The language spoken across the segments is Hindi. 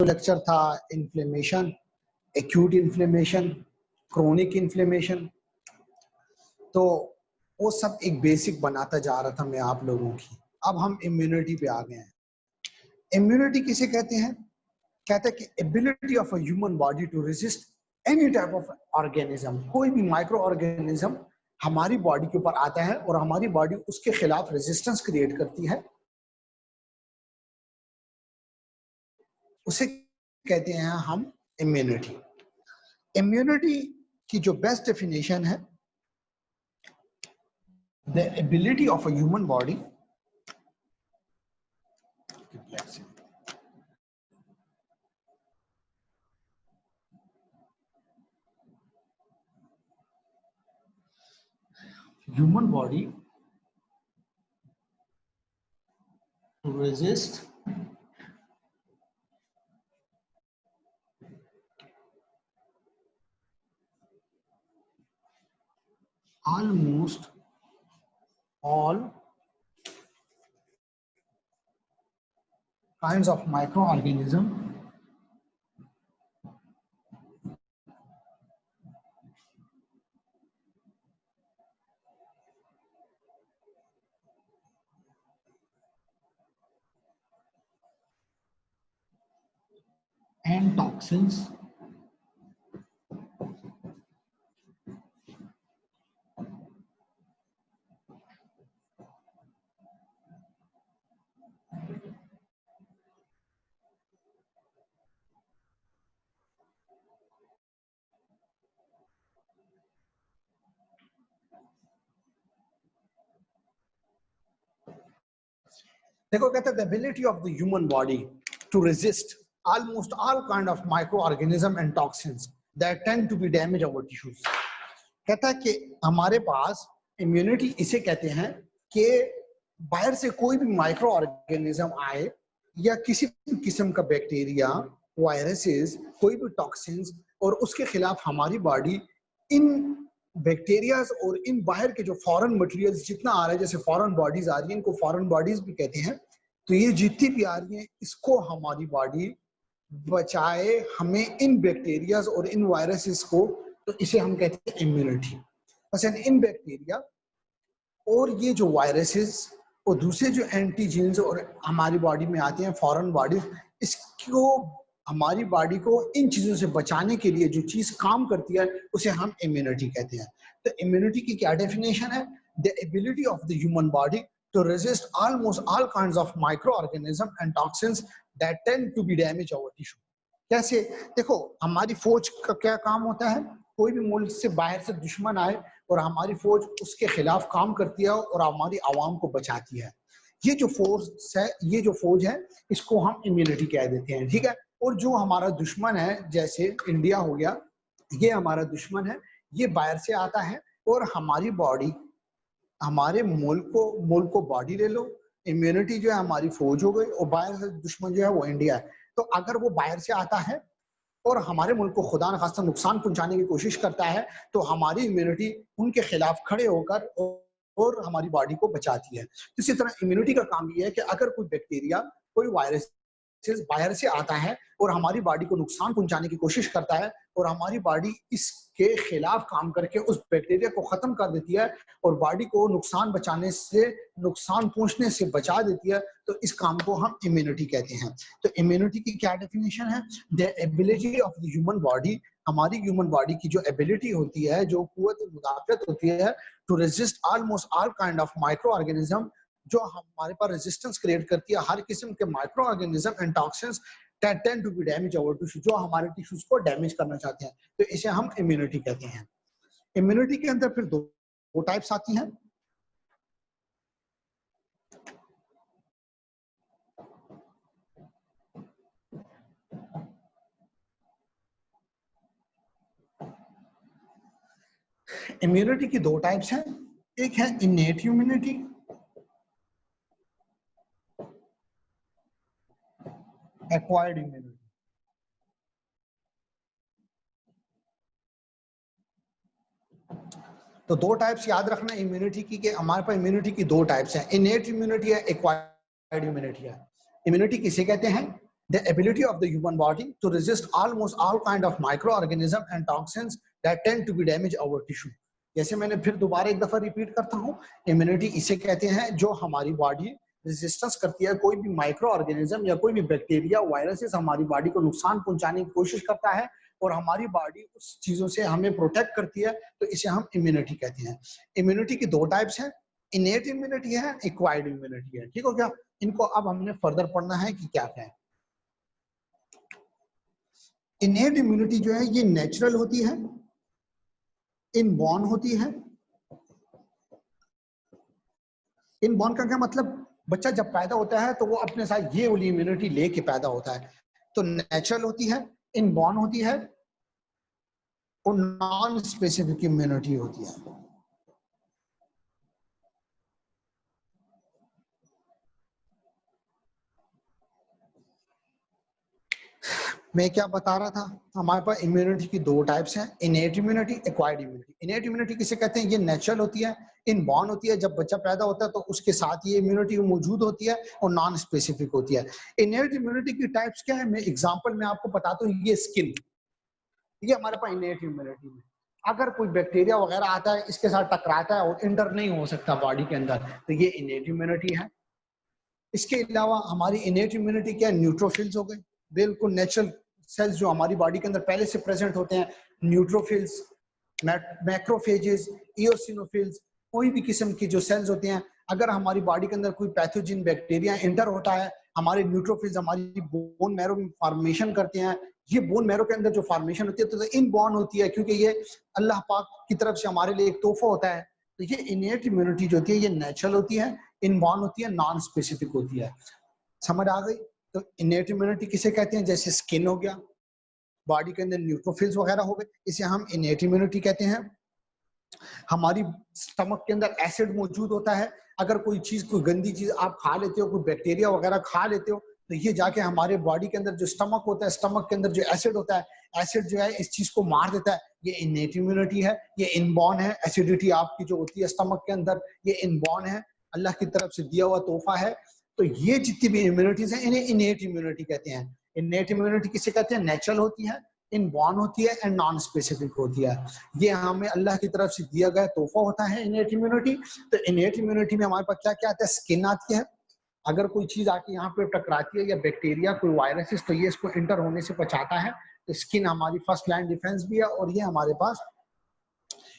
लेक्चर था inflammation, acute inflammation, chronic inflammation, तो वो सब एक बेसिक बनाता जा रहा था मैं आप लोगों की। अब हम इम्यूनिटी पे आ गए हैं। इम्यूनिटी किसे कहते हैं? कहते हैं कि ability of a human body to resist any type of organism. कोई भी माइक्रो ऑर्गेनिज्म हमारी बॉडी के ऊपर आता है और हमारी बॉडी उसके खिलाफ रेजिस्टेंस क्रिएट करती है, उसे कहते हैं हम इम्यूनिटी। इम्यूनिटी की जो बेस्ट डेफिनेशन है, the ability of a human body to resist almost all kinds of microorganism and toxins देखो कहते हैं the ability of the human body to resist almost all kind of microorganism and toxins that tend to be damage our tissues। कहता है कि हमारे पास इम्यूनिटी इसे कहते हैं कि बाहर से कोई भी माइक्रो ऑर्गेनिज्म आए या किसी भी किस्म का बैक्टीरिया, वायरसेस, कोई भी टॉक्सिन्स, और उसके खिलाफ हमारी बॉडी इन बैक्टीरियाज और इन बाहर के जो फॉरेन मटेरियल्स जितना आ रहा है, जैसे फॉरेन बॉडीज आ रही है, इनको फॉरेन बॉडीज भी कहते हैं, तो ये जितनी भी आ रही है इसको हमारी बॉडी बचाए हमें इन बैक्टीरियाज और इन वायरसेस को, तो इसे हम कहते हैं इम्यूनिटी। मसलन इन बैक्टीरिया और ये जो वायरसेस और दूसरे जो एंटीजेन्स और हमारी बॉडी में आते हैं फॉरेन बॉडीज, इसको हमारी बॉडी को इन चीजों से बचाने के लिए जो चीज काम करती है उसे हम इम्यूनिटी कहते हैं। तो इम्यूनिटी की क्या डेफिनेशन है? The ability of the human body to resist almost all kinds of microorganisms and toxins that tend to be damage our tissue। कैसे? देखो हमारी फौज का क्या काम होता है, कोई भी मुल्क से बाहर से दुश्मन आए और हमारी फौज उसके खिलाफ काम करती है और हमारी आवाम को बचाती है। ये जो फोर्स है, ये जो फौज है, इसको हम इम्यूनिटी कह देते हैं, ठीक है। और जो हमारा दुश्मन है, जैसे इंडिया हो गया, ये हमारा दुश्मन है, ये बाहर से आता है और हमारी बॉडी, हमारे मुल्क को बॉडी ले लो, इम्यूनिटी जो है हमारी फौज हो गई, और बाहर से दुश्मन जो है वो इंडिया है। तो अगर वो बाहर से आता है और हमारे मुल्क को खुदा न खास्ता नुकसान पहुंचाने की कोशिश करता है, तो हमारी इम्यूनिटी उनके खिलाफ खड़े होकर और हमारी बॉडी को बचाती है। इसी तरह इम्यूनिटी का काम ये है कि अगर कोई बैक्टीरिया, कोई वायरस बाहर से आता है और हमारी बॉडी को नुकसान पहुंचाने की कोशिश करता है, और हमारी बॉडी इसके खिलाफ काम करके उस बैक्टीरिया को खत्म कर देती है और बॉडी को नुकसान पहुंचने से बचा देती है, तो इस काम को हम इम्यूनिटी कहते हैं। तो इम्यूनिटी की क्या डेफिनेशन है? The ability of the human body, हमारी ह्यूमन बॉडी की जो एबिलिटी होती है, जो कुव्वत मुदाफियत होती है, to resist almost all kind of micro organism, जो हमारे पास रेजिस्टेंस क्रिएट करती है हर किस्म के micro organism and toxins that tend to be damage our tissue, जो हमारे टिश्यूज को डैमेज करना चाहते हैं, तो इसे हम इम्यूनिटी कहते हैं। इम्यूनिटी के अंदर फिर दो टाइप्स आती हैं। इम्यूनिटी की दो टाइप्स हैं, एक है इनेट इम्यूनिटी, एक्वायर्ड इम्यूनिटी। तो दो टाइप्स याद रखना इम्यूनिटी की, कि हमारे पास इम्यूनिटी की दो टाइप्स हैं, इनेट इम्यूनिटी है, एक्वायर्ड इम्यूनिटी है। इम्यूनिटी किसे कहते हैं? the ability of the human body to resist almost all kind of microorganism and toxins that tend to be damage our tissue. जैसे मैंने फिर दोबारा एक दफा रिपीट करता हूँ, इम्यूनिटी इसे कहते हैं जो हमारी बॉडी रेजिस्टेंस करती है, कोई भी माइक्रो ऑर्गेनिज्म या कोई भी बैक्टीरिया वायरसेस हमारी बॉडी को नुकसान पहुंचाने की कोशिश करता है और हमारी बॉडी उस चीजों से हमें प्रोटेक्ट करती है, तो इसे हम इम्यूनिटी कहते हैं। इम्यूनिटी की दो टाइप्स हैं, इनेट इम्यूनिटी है, एक्वायर्ड इम्यूनिटी है। ठीक हो गया? इनको अब हमने फर्दर पढ़ना है कि क्या क्या है। इनेट इम्यूनिटी जो है ये नेचुरल होती है, इनबॉर्न होती है। इनबॉर्न का क्या मतलब? बच्चा जब पैदा होता है तो वो अपने साथ ये वाली इम्यूनिटी लेके पैदा होता है। तो नेचुरल होती है, इनबॉर्न होती है और नॉन स्पेसिफिक इम्यूनिटी होती है। मैं क्या बता रहा था, हमारे पास इम्यूनिटी की दो टाइप्स हैं, innate immunity, acquired immunity. Innate immunity किसे कहते हैं? ये नेचुरल होती है, इनबॉर्न होती है, जब बच्चा पैदा होता है तो उसके साथ ये इम्यूनिटी मौजूद होती है और नॉन स्पेसिफिक होती है। इनेट इम्यूनिटी की टाइप्स क्या है? मैं एग्जांपल में आपको बताता हूँ। ये स्किन, ये हमारे पास इनेट इम्यूनिटी में अगर कोई बैक्टीरिया वगैरह आता है इसके साथ टकराता है और इंटर नहीं हो सकता बॉडी के अंदर, तो ये इनेट इम्यूनिटी है। इसके अलावा हमारी इनेट इम्यूनिटी क्या है? न्यूट्रोफिल्स हो गए, बिल्कुल नेचुरल सेल्स जो हमारी बॉडी के अंदर पहले से प्रेजेंट होते हैं। न्यूट्रोफिल्स, मैक्रोफेजेस, इओसिनोफिल्स, कोई भी किस्म के जो सेल्स होते हैं, अगर हमारी बॉडी के अंदर कोई पैथोजन बैक्टीरिया एंटर होता है, हमारे न्यूट्रोफिल्स हमारी बोन मैरो में फॉर्मेशन करते हैं। ये बोन मैरो के अंदर जो फॉर्मेशन होती है तो इनबॉर्न होती है, क्योंकि ये अल्लाह पाक की तरफ से हमारे लिए एक तोहफा होता है। तो ये इनेट इम्यूनिटी जो होती है ये नेचुरल होती है, इनबॉर्न होती है, नॉन स्पेसिफिक होती है। समझ आ गई? तो इनेट इम्यूनिटी किसे कहते हैं? जैसे स्किन हो गया, बॉडी के अंदर न्यूट्रोफिल्स वगैरह हो गए, इसे हम इनेट इम्यूनिटी कहते हैं। हमारी स्टमक के अंदर एसिड मौजूद होता है, अगर कोई चीज, कोई गंदी चीज आप खा लेते हो, कोई बैक्टीरिया वगैरह खा लेते हो, तो ये जाके हमारे बॉडी के अंदर जो स्टमक होता है, स्टमक के अंदर जो एसिड होता है, एसिड जो है इस चीज को मार देता है। ये इनेट इम्यूनिटी है, ये इनबॉर्न है। एसिडिटी आपकी जो होती है स्टमक के अंदर, ये इनबॉर्न है, अल्लाह की तरफ से दिया हुआ तोहफा है। तो ये जितनी भी इम्यूनिटीज हैं इन्हें इनेट इम्यूनिटी कहते हैं। इनेट इम्यूनिटी किसे कहते हैं? नेचुरल होती है, इनबॉर्न होती है एंड नॉन स्पेसिफिक होती है। ये हमें अल्लाह की तरफ से दिया गया तोहफा होता है इनेट इम्यूनिटी। तो इनेट इम्यूनिटी में हमारे पास क्या क्या आता है? स्किन आती है, अगर कोई चीज आके यहाँ पे टकराती है या बैक्टीरिया, कोई वायरसेस, तो ये इसको इंटर होने से बचाता है। तो स्किन हमारी फर्स्ट लाइन डिफेंस भी है और ये हमारे पास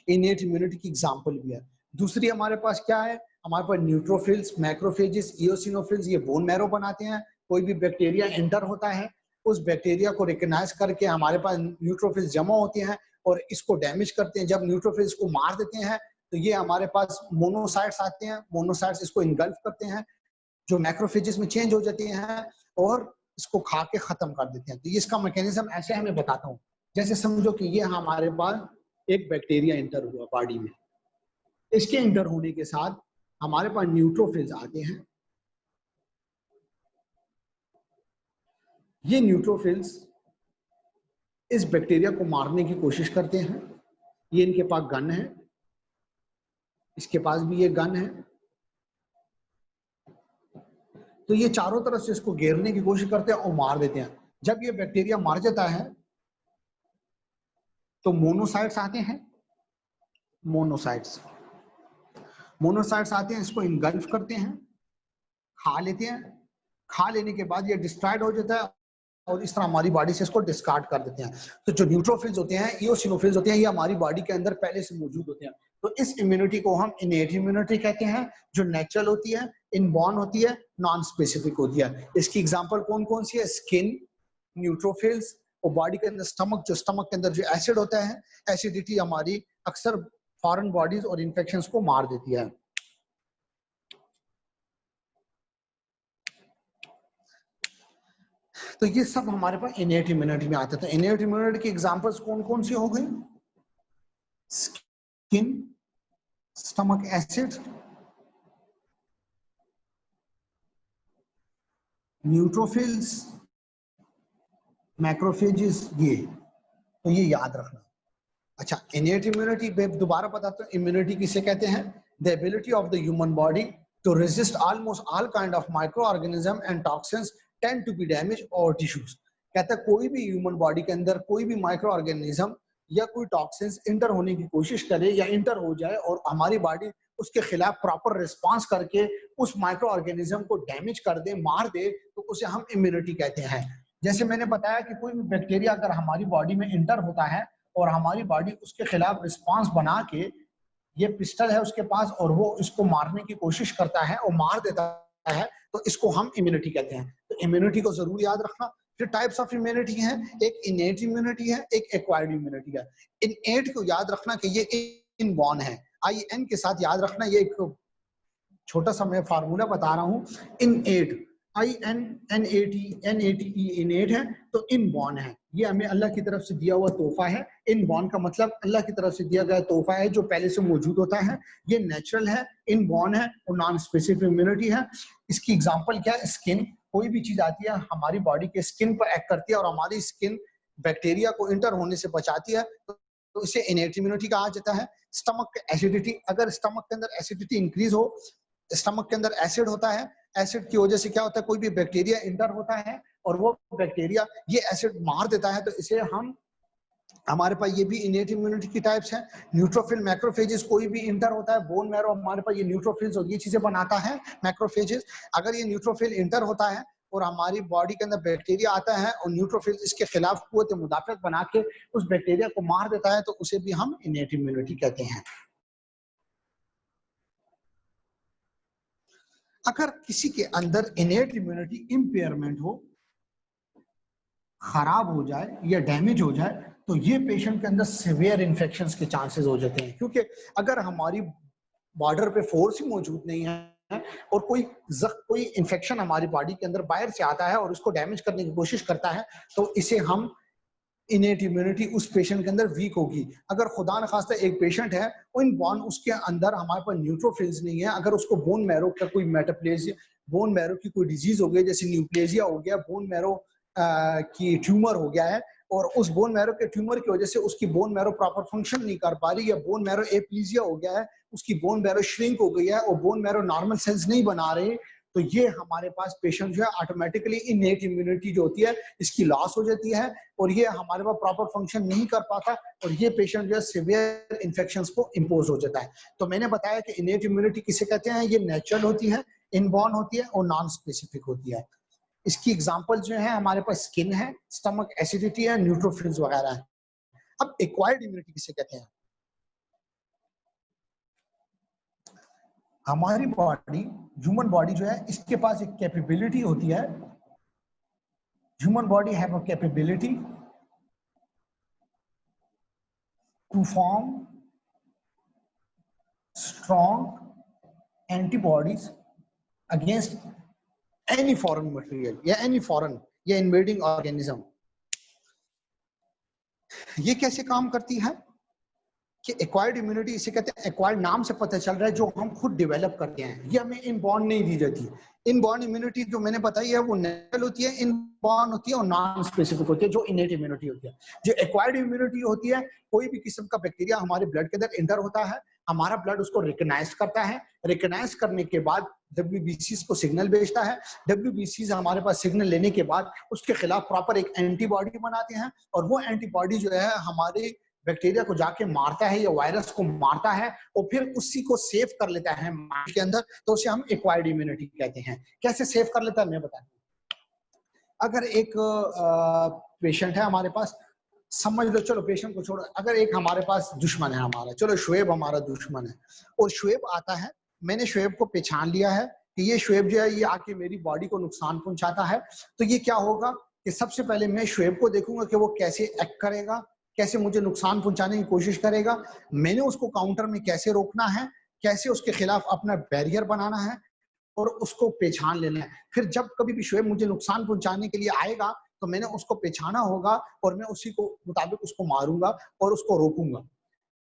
इनेट इम्यूनिटी की एग्जांपल भी है। दूसरी हमारे पास क्या है? हमारे पास न्यूट्रोफिल्स, मैक्रोफेजेस, इओसिनोफिल्स, ये बोन मैरो बनाते हैं। कोई भी बैक्टीरिया एंटर होता है, उस बैक्टीरिया को रिकॉग्नाइज करके हमारे पास न्यूट्रोफिल्स जमा होते हैं और इसको डैमेज करते हैं। जब न्यूट्रोफिल्स को मार देते हैं तो ये हमारे पास मोनोसाइट्स आते हैं, मोनोसाइट्स इसको इनगल्फ करते हैं, जो मैक्रोफेजेस में चेंज हो जाते हैं और इसको खा के खत्म कर देते हैं। तो इसका मैकेनिज्म ऐसे हमें बताता हूँ। जैसे समझो कि ये हमारे पास एक बैक्टीरिया इंटर हुआ बॉडी में, इसके इंटर होने के साथ हमारे पास न्यूट्रोफिल्स आते हैं। ये न्यूट्रोफिल्स इस बैक्टीरिया को मारने की कोशिश करते हैं। ये इनके पास गन है, इसके पास भी ये गन है। तो ये चारों तरफ से इसको घेरने की कोशिश करते हैं और मार देते हैं। जब ये बैक्टीरिया मर जाता है तो मोनोसाइट्स आते हैं, मोनोसाइट्स आते हैं, इसको इनगल्फ करते हैं, खा लेते हैं। खा लेने के बाद ये डिस्ट्रॉयड हो जाता है और इस तरह हमारी बॉडी से इसको डिस्कार्ड कर देते हैं। तो जो न्यूट्रोफिल्स होते हैं, इओसिनोफिल्स होते हैं, ये हमारी बॉडी के अंदर पहले से मौजूद होते हैं। तो इस इम्यूनिटी को हम इनेट इम्यूनिटी कहते हैं, जो नेचुरल होती है, इनबॉर्न होती है, नॉन स्पेसिफिक होती है। इसकी एग्जांपल कौन कौन सी है? स्किन, न्यूट्रोफिल्स और बॉडी के अंदर स्टमक, जो स्टमक के अंदर जो एसिड होता है, एसिडिटी हमारी अक्सर फॉरेन बॉडीज और इन्फेक्शंस को मार देती है। तो ये सब हमारे पास इनेट इम्यूनिटी में आते थे। इनेट इम्यूनिटी की एग्जांपल्स कौन कौन सी हो गई? Skin, stomach acid, neutrophils, macrophages, ये तो ये याद रखना। अच्छा, इनेट इम्यूनिटी दोबारा बताता हूं, इम्यूनिटी किसे कहते हैं? The ability of the human body to resist almost all kind of microorganism and toxins tend to be damage our tissues. कहता है कोई भी ह्यूमन बॉडी के अंदर कोई भी माइक्रो ऑर्गेनिज्म या कोई टॉक्सिन्स इंटर होने की कोशिश करे या इंटर हो जाए और हमारी बॉडी उसके खिलाफ प्रॉपर रिस्पांस करके उस माइक्रो ऑर्गेनिज्म को डैमेज कर दे, मार दे, तो उसे हम इम्यूनिटी कहते हैं। जैसे मैंने बताया कि कोई भी बैक्टीरिया अगर हमारी बॉडी में इंटर होता है और हमारी बॉडी उसके खिलाफ रिस्पांस बना के, ये पिस्टल है उसके पास और वो इसको मारने की कोशिश करता है और मार देता है, तो इसको हम इम्यूनिटी कहते हैं। तो इम्यूनिटी को जरूर याद रखना। फिर टाइप्स ऑफ इम्यूनिटी हैं, एक इनेट इम्यूनिटी है, एक एक्वायर्ड इम्यूनिटी है। इनेट को याद रखना कि ये इनबॉर्न है, IN के साथ याद रखना। ये एक छोटा सा मैं फार्मूला बता रहा हूँ। इनेट INNATE इनेट है, तो इनबॉर्न है। ये हमें अल्लाह की तरफ से दिया हुआ तोहफा है। इनबॉर्न का मतलब अल्लाह की तरफ से दिया गया तोहफा है जो पहले से मौजूद होता है। ये नेचुरल है, इनबॉर्न है और नॉन स्पेसिफिक इम्यूनिटी है। इसकी एग्जांपल क्या है? स्किन। कोई भी चीज आती है हमारी बॉडी के स्किन पर एक्ट करती है और हमारी स्किन बैक्टीरिया को इंटर होने से बचाती है, तो इसे इनेट इम्यूनिटी कहा जाता है। स्टमक एसिडिटी, अगर स्टमक के अंदर एसिडिटी इंक्रीज हो, स्टमक के अंदर एसिड होता है, एसिड की वजह से क्या होता है, कोई भी बैक्टीरिया इंटर होता है और वो बैक्टीरिया ये एसिड मार देता है, तो इसे हम, हमारे पास ये भी इनेट इम्यूनिटी की टाइप्स है। न्यूट्रोफिल, मैक्रोफेजेस, कोई भी इंटर होता है बोन मैरो, हमारे पास ये न्यूट्रोफिल्स और ये चीजें बनाता है मैक्रोफेजेस। अगर ये न्यूट्रोफिल इंटर होता है और हमारी बॉडी के अंदर बैक्टीरिया आता है और न्यूट्रोफिल इसके खिलाफ कुव्वत मुदाफियत बना के उस बैक्टीरिया को मार देता है, तो उसे भी हम इनेट इम्यूनिटी कहते हैं। अगर किसी के अंदर इनेट इम्यूनिटी इम्पेयरमेंट हो, खराब हो जाए या डैमेज हो जाए, तो ये पेशेंट के अंदर सीवियर इन्फेक्शंस के चांसेस हो जाते हैं। क्योंकि अगर हमारी बॉर्डर पे फोर्स ही मौजूद नहीं है और कोई इन्फेक्शन हमारी बॉडी के अंदर बाहर से आता है और उसको डैमेज करने की कोशिश करता है, तो इसे हम इनेट इम्यूनिटी उस पेशेंट के अंदर वीक होगी। अगर खुदा न खास्ता एक पेशेंट है इनबॉर्न, उसके अंदर हमारे पास न्यूट्रोफिल्स नहीं है, अगर उसको बोन मैरो का कोई मेटाप्लेजिया, बोन मैरो की कोई डिजीज हो गई, जैसे न्यूप्लेजिया हो गया, बोन मैरो की ट्यूमर हो गया है और उस बोन मैरो के ट्यूमर की वजह से उसकी बोन मैरो प्रॉपर फंक्शन नहीं कर पा रही, या बोन मैरो एप्लीजिया हो गया है, उसकी बोन मैरो श्रिंक हो गई है और बोन मैरो नॉर्मल सेल्स नहीं बना रहे, तो ये हमारे पास पेशेंट जो है ऑटोमेटिकली इनेट इम्यूनिटी जो होती है इसकी लॉस हो जाती है और ये हमारे पास प्रॉपर फंक्शन नहीं कर पाता और ये पेशेंट जो है सीवियर इन्फेक्शंस को इंपोज हो जाता है। तो मैंने बताया कि इनेट इम्यूनिटी किसे कहते हैं, ये नेचुरल होती है, इनबॉर्न होती है और नॉन स्पेसिफिक होती है। इसकी एग्जांपल जो है हमारे पास स्किन है, स्टमक एसिडिटी है, न्यूट्रोफिल्स वगैरह है। अब एक्वायर्ड इम्यूनिटी किसे कहते हैं? हमारी बॉडी, ह्यूमन बॉडी जो है इसके पास एक कैपेबिलिटी होती है, human body have a capability to form strong antibodies against any foreign material या एनी फॉरेन या इन्वेडिंग ऑर्गेनिज्म। ये कैसे काम करती है कि एक्वायर्ड इम्यूनिटी इसे कहते हैं, एक्वायर्ड नाम से पता चल रहा है जो हम खुद डेवलप करते हैं, ये हमें इनबॉर्न नहीं दी जाती। इनबॉर्न इम्यूनिटी जो मैंने बताई है वो नेचुरल होती है, इनबॉर्न होती है और नॉन स्पेसिफिक होती है जो इनेट इम्यूनिटी होती है। जो एक्वायर्ड इम्यूनिटी होती है, कोई भी किस्म का बैक्टीरिया हमारे ब्लड के अंदर एंटर होता है, हमारा ब्लड उसको रिकग्नाइज करता है, रिकग्नाइज करने के बाद WBCs को सिग्नल भेजता है, WBCs हमारे पास सिग्नल लेने के बाद उसके खिलाफ प्रॉपर एक एंटीबॉडी बनाते हैं और वो एंटीबॉडी जो है हमारे बैक्टीरिया को जाके मारता है या वायरस को मारता है और फिर उसी को सेव कर लेता है माइंड के अंदर, तो उसे हम एक्वायर्ड इम्यूनिटी कहते हैं। कैसे सेव कर लेता है मैं बताता हूं। अगर एक पेशेंट है हमारे पास, समझ लो, चलो पेशेंट को छोड़ो, अगर एक हमारे पास दुश्मन है हमारा, चलो शुएब हमारा दुश्मन है और शुएब आता है, मैंने शुएब को पहचान लिया है कि ये शुएब जो है ये आके मेरी बॉडी को नुकसान पहुंचाता है, तो ये क्या होगा कि सबसे पहले मैं शुएब को देखूंगा कि वो कैसे एक्ट करेगा, कैसे मुझे नुकसान पहुंचाने की कोशिश करेगा, मैंने उसको काउंटर में कैसे रोकना है, कैसे उसके खिलाफ अपना बैरियर बनाना है और उसको पहचान लेना है। फिर जब कभी भी शुएब मुझे नुकसान पहुंचाने के लिए आएगा तो मैंने उसको पहचाना होगा और मैं उसी को मुताबिक उसको मारूंगा और उसको रोकूंगा।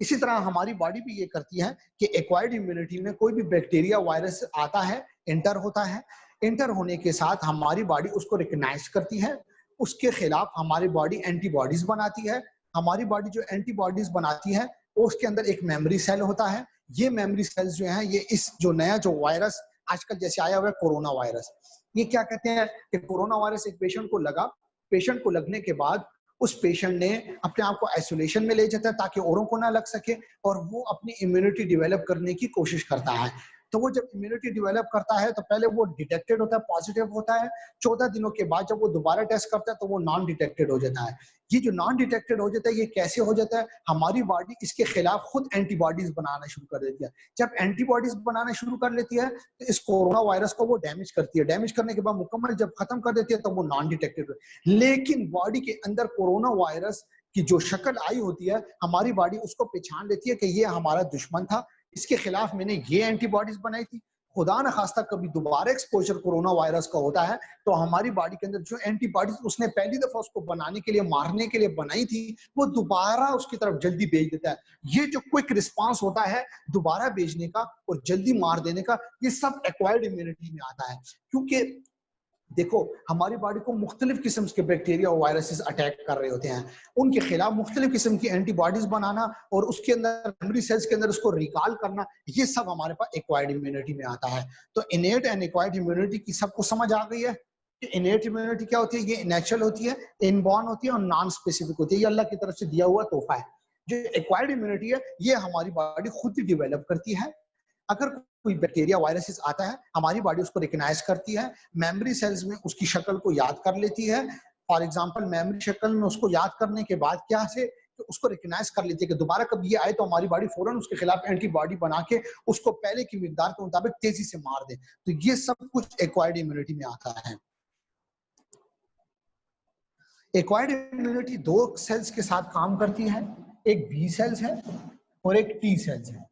इसी तरह हमारी बॉडी भी ये करती है कि एक्वायर्ड इम्यूनिटी में कोई भी बैक्टीरिया वायरस आता है, एंटर होता है, एंटर होने के साथ हमारी बॉडी उसको रिकग्नाइज करती है, उसके खिलाफ हमारी बॉडी एंटीबॉडीज बनाती है। हमारी बॉडी जो एंटीबॉडीज बनाती है वो उसके अंदर एक मेमोरी सेल होता है, ये मेमोरी सेल्स जो है ये इस जो नया जो वायरस आजकल जैसे आया हुआ है कोरोना वायरस, ये क्या कहते हैं कि कोरोना वायरस एक पेशेंट को लगा, पेशेंट को लगने के बाद उस पेशेंट ने अपने आप को आइसोलेशन में ले जाता है ताकि औरों को ना लग सके, और वो अपनी इम्यूनिटी डेवलप करने की कोशिश करता है। तो वो जब इम्यूनिटी डेवलप करता है तो पहले वो डिटेक्टेड होता है, पॉजिटिव होता है। 14 दिनों के बाद जब वो दोबारा टेस्ट करता है तो वो नॉन डिटेक्टेड हो जाता है। ये जो नॉन डिटेक्टेड हो जाता है, ये कैसे हो जाता है? हमारी बॉडी इसके खिलाफ खुद एंटीबॉडीज बनाना शुरू कर देती है। जब एंटीबॉडीज बनाना शुरू कर लेती है तो इस कोरोना वायरस को वो डैमेज करती है। डैमेज करने के बाद मुकम्मल जब खत्म कर देती है तो वो नॉन डिटेक्टेड। लेकिन बॉडी के अंदर कोरोना वायरस की जो शक्ल आई होती है, हमारी बॉडी उसको पहचान लेती है कि ये हमारा दुश्मन था, इसके खिलाफ मैंने ये एंटीबॉडीज बनाई थी। खुदा न खास्ता कभी दोबारा एक्सपोजर कोरोना वायरस का होता है तो हमारी बॉडी के अंदर जो एंटीबॉडीज उसने पहली दफा उसको बनाने के लिए, मारने के लिए बनाई थी, वो दोबारा उसकी तरफ जल्दी भेज देता है। ये जो क्विक रिस्पांस होता है दोबारा भेजने का और जल्दी मार देने का, ये सब एक्वायर्ड इम्यूनिटी में आता है। क्योंकि देखो, हमारी बॉडी को मुख्तलिफ किस्म के बैक्टीरिया और वायरसेस अटैक कर रहे होते हैं, उनके खिलाफ मुख्तलिफ किस्म की एंटीबॉडीज बनाना और उसके अंदर मेमोरी सेल्स के अंदर उसको रिकॉल करना, ये सब हमारे पास एक्वायर्ड इम्यूनिटी में आता है। तो इनेट एंड एक्वायर्ड इम्यूनिटी की सबको समझ आ गई है कि इनेट इम्यूनिटी क्या होती है? ये नेचुरल होती है, इनबॉर्न होती है और नॉन स्पेसिफिक होती है। ये अल्लाह की तरफ से दिया हुआ तोहफा है। जो एक्वायर्ड इम्यूनिटी है, ये हमारी बॉडी खुद ही डेवलप करती है। अगर कोई बैक्टीरिया वायरसेस आता है, हमारी बॉडी उसको रिकॉग्नाइज करती है, मेमोरी सेल्स में उसकी शक्ल को याद कर लेती है। फॉर एग्जांपल, मेमोरी शक्ल में उसको याद करने के बाद क्या से तो उसको रिकॉग्नाइज कर लेती है कि दोबारा कभी ये आए तो हमारी बॉडी फौरन उसके खिलाफ एंटीबॉडी बना के उसको पहले की मिकदार के मुताबिक तेजी से मार दे। तो ये सब कुछ एक्वायर्ड इम्यूनिटी में आता है। एक्वायर्ड इम्यूनिटी दो सेल्स के साथ काम करती है, एक बी सेल्स है और एक टी सेल्स है।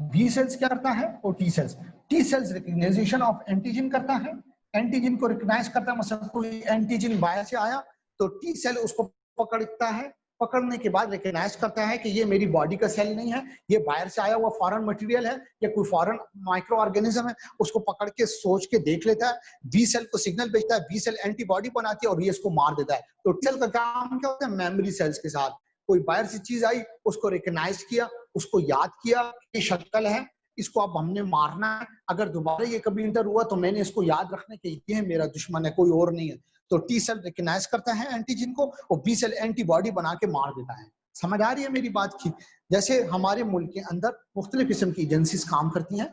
बी सेल्स क्या करता है और T cells recognisation of antigen करता है, एंटीजन को रिकग्नाइज करता है। मतलब कोई एंटीजन बाहर से आया तो टी सेल उसको पकड़ता है, पकड़ने के बाद रिकग्नाइज करता है कि ये मेरी बॉडी का सेल नहीं है, ये बाहर से आया हुआ फॉरेन मटेरियल है या कोई फॉरेन माइक्रो ऑर्गेनिज्म है, उसको पकड़ के सोच के देख लेता है। बी सेल को सिग्नल भेजता है, बी सेल एंटीबॉडी बनाती है और ये इसको मार देता है। तो टी सेल का काम क्या होता है? मेमोरी सेल्स के साथ कोई बाहर से चीज आई, उसको रिकग्नाइज किया, उसको याद किया कि शक्ल है, इसको अब हमने मारना है। अगर दोबारा ये कभी इंटर हुआ तो मैंने इसको याद रखने के ये है मेरा दुश्मन है, कोई और नहीं है। तो टी सेल रिकग्नाइज करता है एंटीजन को और बी सेल एंटीबॉडी बना के मार देता है। समझ आ रही है मेरी बात की? जैसे हमारे मुल्क के अंदर मुख्तलिफ किस्म की एजेंसीज काम करती हैं,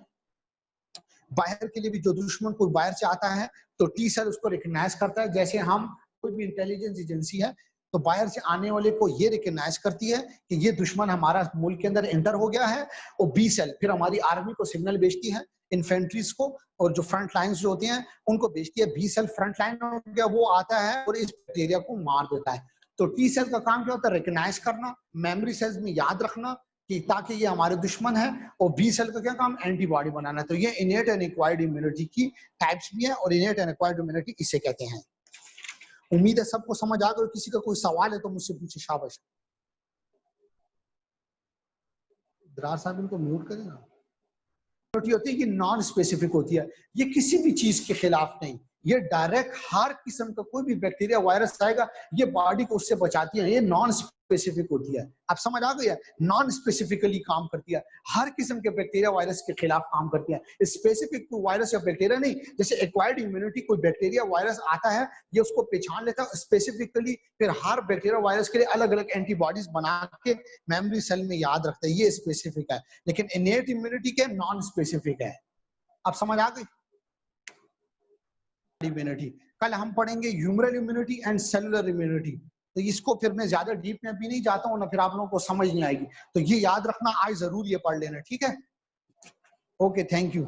बाहर के लिए भी जो दुश्मन कोई बाहर से आता है तो टी सेल उसको रिकग्नाइज करता है। जैसे हम कोई भी इंटेलिजेंस एजेंसी है तो बाहर से आने वाले को ये रिकग्नाइज करती है कि ये दुश्मन हमारा मुल्क के अंदर एंटर हो गया है, और बी सेल फिर हमारी आर्मी को सिग्नल भेजती है, इन्फेंट्रीज को और जो फ्रंट लाइन्स जो होती हैं उनको भेजती है। बी सेल फ्रंट लाइन हो गया, वो आता है और इस बैक्टीरिया को मार देता है। तो टी सेल का काम क्या होता है? रिकग्नाइज करना, मेमोरी सेल्स में याद रखना कि ताकि ये हमारे दुश्मन है, और बी सेल का क्या काम? एंटीबॉडी बनाना। तो ये इनेट एंड एक्वायर्ड इम्यूनिटी की टाइप्स भी है और इनेट एंड एक्वायर्ड इम्यूनिटी इसे कहते हैं। उम्मीद है सबको समझ आ गई। किसी का कोई सवाल है तो मुझसे पूछे। शाबाश। दरार साहब इनको म्यूट करें ना। होती है कि नॉन स्पेसिफिक होती है, ये किसी भी चीज के खिलाफ नहीं, ये डायरेक्ट हर किस्म का कोई भी बैक्टीरिया वायरस आएगा ये बॉडी को उससे बचाती है। ये नॉन स्पेसिफिक होती है। आप समझ आ गई है? नॉन स्पेसिफिकली काम करती है, हर किस्म के बैक्टीरिया वायरस के खिलाफ काम करती है। स्पेसिफिक कोई वायरस या बैक्टीरिया नहीं। जैसे एक्वायर्ड इम्यूनिटी, कोई बैक्टीरिया वायरस आता है ये उसको पहचान लेता है स्पेसिफिकली, फिर हर बैक्टीरिया वायरस के लिए अलग अलग एंटीबॉडीज बना के मेमोरी सेल में याद रखता है, ये स्पेसिफिक है। लेकिन इनेट इम्यूनिटी के नॉन स्पेसिफिक है। आप समझ आ गई? इम्यूनिटी कल हम पढ़ेंगे humoral immunity and cellular immunity. तो इसको फिर मैं ज्यादा डीप में भी नहीं जाता हूँ ना, फिर आप लोगों को समझ नहीं आएगी। तो ये याद रखना, आज जरूर ये पढ़ लेना, ठीक है? Okay, thank you.